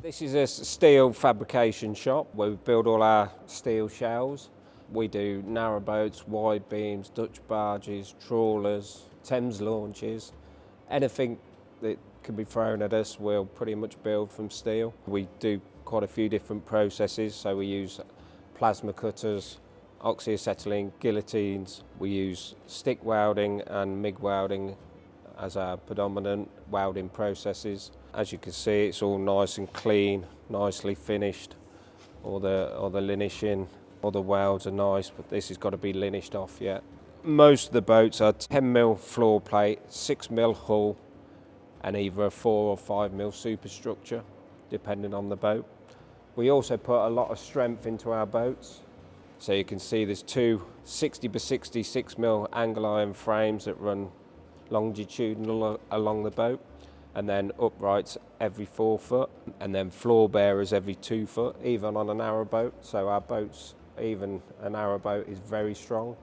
This is a steel fabrication shop where we build all our steel shells. We do narrow boats, wide beams, Dutch barges, trawlers, Thames launches. Anything that can be thrown at us, we'll pretty much build from steel. We do quite a few different processes, so we use plasma cutters, oxyacetylene, guillotines. We use stick welding and MIG welding as our predominant welding processes. As you can see, it's all nice and clean, nicely finished. All the linishing, all the welds are nice, but this has got to be linished off yet. Most of the boats are 10mm floor plate, 6mm hull, and either a 4 or 5mm superstructure, depending on the boat. We also put a lot of strength into our boats. So you can see there's two 60x60 6mm angle iron frames that run longitudinal along the boat, and then uprights every 4 foot, and then floor bearers every 2 foot, even on a narrow boat. So our boats, even a narrow boat, is very strong.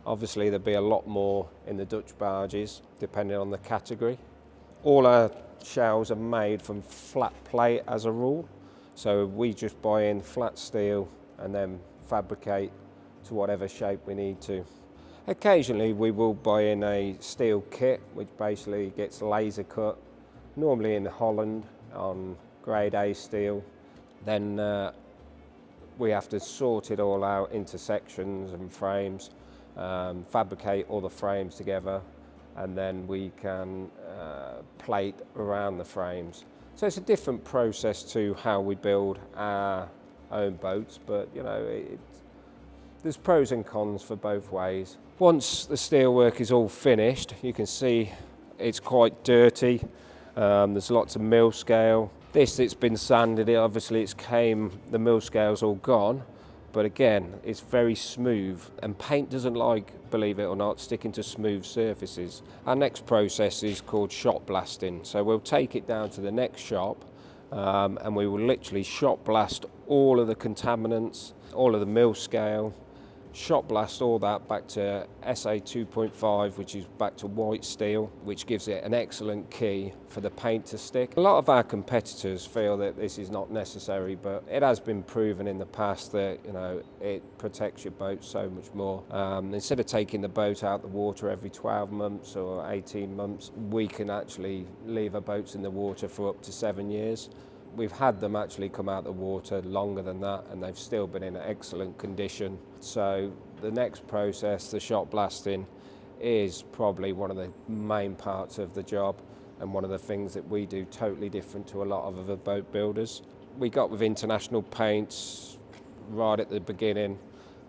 Obviously there'll be a lot more in the Dutch barges, depending on the category. All our shells are made from flat plate as a rule, so we just buy in flat steel and then fabricate to whatever shape we need to. Occasionally we will buy in a steel kit, which basically gets laser cut, normally in Holland on grade A steel. Then we have to sort it all out into sections and frames, fabricate all the frames together, and then we can plate around the frames. So it's a different process to how we build our own boats, but you know, there's pros and cons for both ways. Once the steelwork is all finished, you can see it's quite dirty. There's lots of mill scale. It's been sanded, obviously the mill scale's all gone, but again, it's very smooth, and paint doesn't like, believe it or not, sticking to smooth surfaces. Our next process is called shot blasting. So we'll take it down to the next shop, and we will literally shot blast all of the contaminants, all of the mill scale, shot blast all that back to SA 2.5, which is back to white steel, which gives it an excellent key for the paint to stick. A lot of our competitors feel that this is not necessary, but it has been proven in the past that, you know, it protects your boat so much more. Instead of taking the boat out the water every 12 months or 18 months, we can actually leave our boats in the water for up to 7 years. We've had them actually come out the water longer than that, and they've still been in excellent condition. So the next process, the shot blasting, is probably one of the main parts of the job, and one of the things that we do totally different to a lot of other boat builders. We got with International Paints right at the beginning,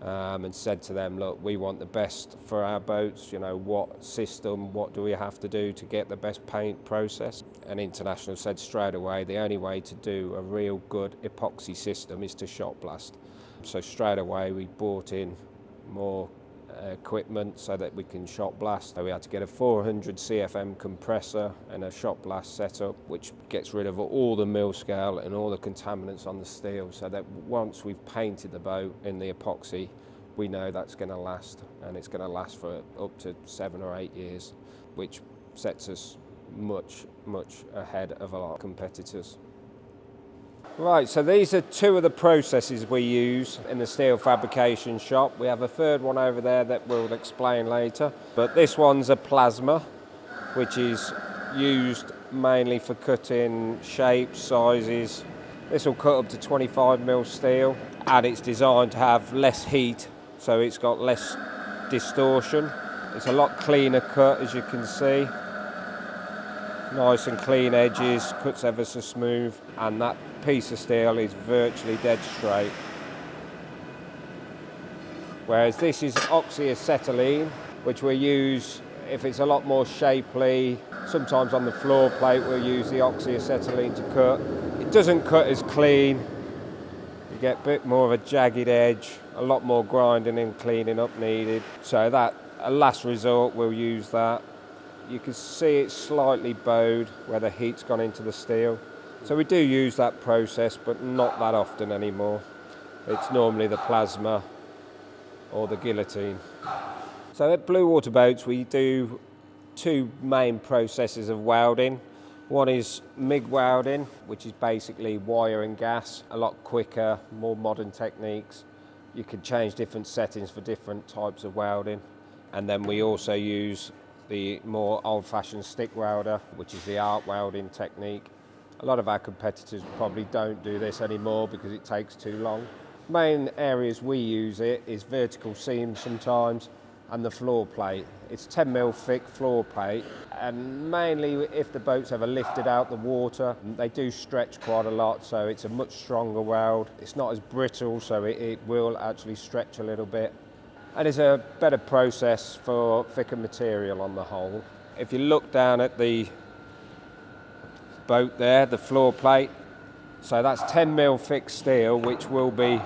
and said to them, look, we want the best for our boats, you know, what system, what do we have to do to get the best paint process? And International said straight away, the only way to do a real good epoxy system is to shot blast. So straight away we bought in more equipment so that we can shot blast. So we had to get a 400 CFM compressor and a shot blast setup, which gets rid of all the mill scale and all the contaminants on the steel, so that once we've painted the boat in the epoxy, we know that's going to last, and it's going to last for up to 7 or 8 years, which sets us much ahead of a lot of competitors. Right, so these are two of the processes we use in the steel fabrication shop. We have a third one over there that we'll explain later. But this one's a plasma, which is used mainly for cutting shapes, sizes. This will cut up to 25mm steel, and it's designed to have less heat, so it's got less distortion. It's a lot cleaner cut, as you can see. Nice and clean edges, cuts ever so smooth, and that piece of steel is virtually dead straight. Whereas this is oxyacetylene, which we'll use if it's a lot more shapely. Sometimes on the floor plate we'll use the oxyacetylene to cut. It doesn't cut as clean. You get a bit more of a jagged edge, a lot more grinding and cleaning up needed. So that, a last resort, we'll use that. You can see it's slightly bowed where the heat's gone into the steel. So we do use that process, but not that often anymore. It's normally the plasma or the guillotine. So at Bluewater boats we do two main processes of welding. One is MIG welding, which is basically wire and gas, a lot quicker, more modern techniques. You can change different settings for different types of welding. And then we also use the more old-fashioned stick welder, which is the arc welding technique. A lot of our competitors probably don't do this anymore because it takes too long. Main areas we use it is vertical seams sometimes, and the floor plate. It's 10mm thick floor plate, and mainly if the boat's ever lifted out the water, they do stretch quite a lot, so it's a much stronger weld. It's not as brittle, so it will actually stretch a little bit. And it's a better process for thicker material on the whole. If you look down at the boat there, the floor plate, so that's 10mm thick steel, which will be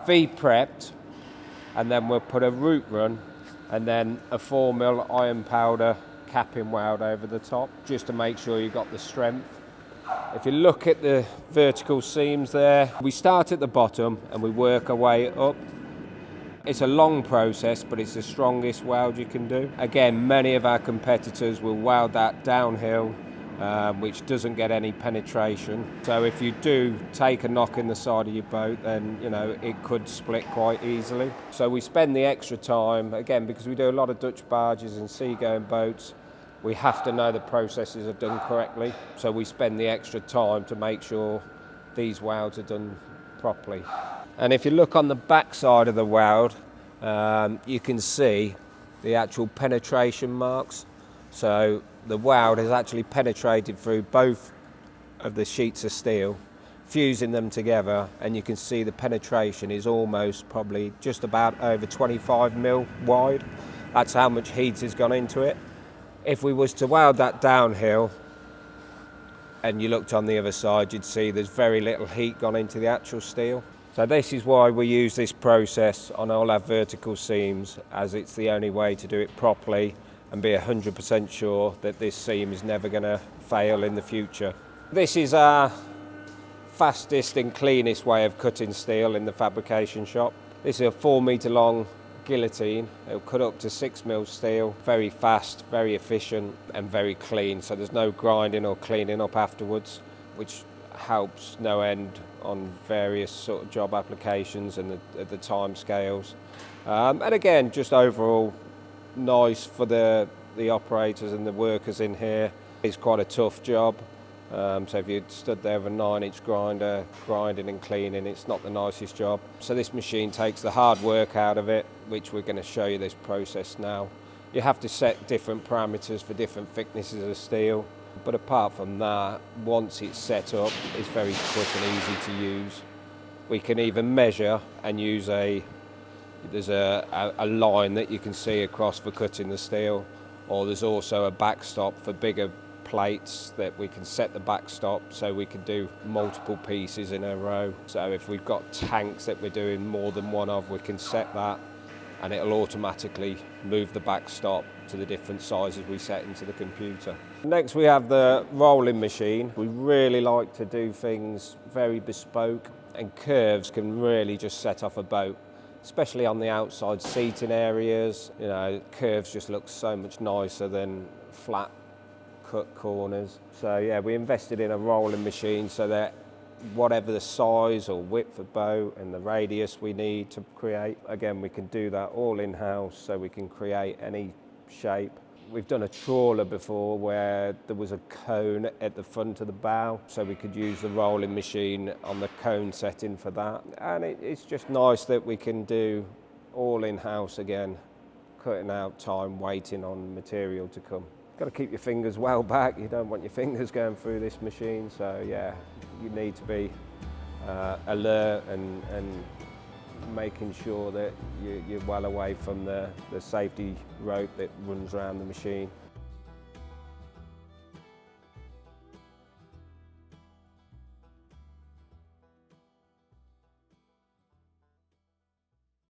V-prepped, and then we'll put a root run and then a 4mm iron powder capping weld over the top, just to make sure you've got the strength. If you look at the vertical seams there, we start at the bottom and we work our way up. It's a long process, but it's the strongest weld you can do. Again, many of our competitors will weld that downhill, which doesn't get any penetration. So if you do take a knock in the side of your boat, then it could split quite easily. So we spend the extra time, again, because we do a lot of Dutch barges and seagoing boats, we have to know the processes are done correctly. So we spend the extra time to make sure these welds are done properly. And if you look on the back side of the weld, you can see the actual penetration marks. So the weld has actually penetrated through both of the sheets of steel, fusing them together, and you can see the penetration is almost probably just about over 25mm wide. That's how much heat has gone into it. If we was to weld that downhill and you looked on the other side, you'd see there's very little heat gone into the actual steel. So this is why we use this process on all our vertical seams, as it's the only way to do it properly and be 100% sure that this seam is never going to fail in the future. This is our fastest and cleanest way of cutting steel in the fabrication shop. This is a 4-metre long guillotine. It'll cut up to 6mm steel, very fast, very efficient and very clean, so there's no grinding or cleaning up afterwards, which helps no end on various sort of job applications and the time scales. And again, just overall nice for the operators and the workers in here. It's quite a tough job. So if you stood there with a 9-inch grinder, grinding and cleaning, it's not the nicest job. So this machine takes the hard work out of it, which we're going to show you this process now. You have to set different parameters for different thicknesses of steel. But apart from that, once it's set up, it's very quick and easy to use. We can even measure and use there's a line that you can see across for cutting the steel, or there's also a backstop for bigger plates that we can set the backstop so we can do multiple pieces in a row. So if we've got tanks that we're doing more than one of, we can set that and it'll automatically move the backstop to the different sizes we set into the computer. Next we have the rolling machine. We really like to do things very bespoke, and curves can really just set off a boat, especially on the outside seating areas. Curves just look so much nicer than flat cut corners. So yeah, we invested in a rolling machine so that whatever the size or width of boat and the radius we need to create, again, we can do that all in-house, so we can create any shape. We've done a trawler before where there was a cone at the front of the bow, so we could use the rolling machine on the cone setting for that. And it's just nice that we can do all in-house again, cutting out time waiting on material to come. Got to keep your fingers well back. You don't want your fingers going through this machine, so yeah, you need to be alert and making sure that you're well away from the safety rope that runs around the machine.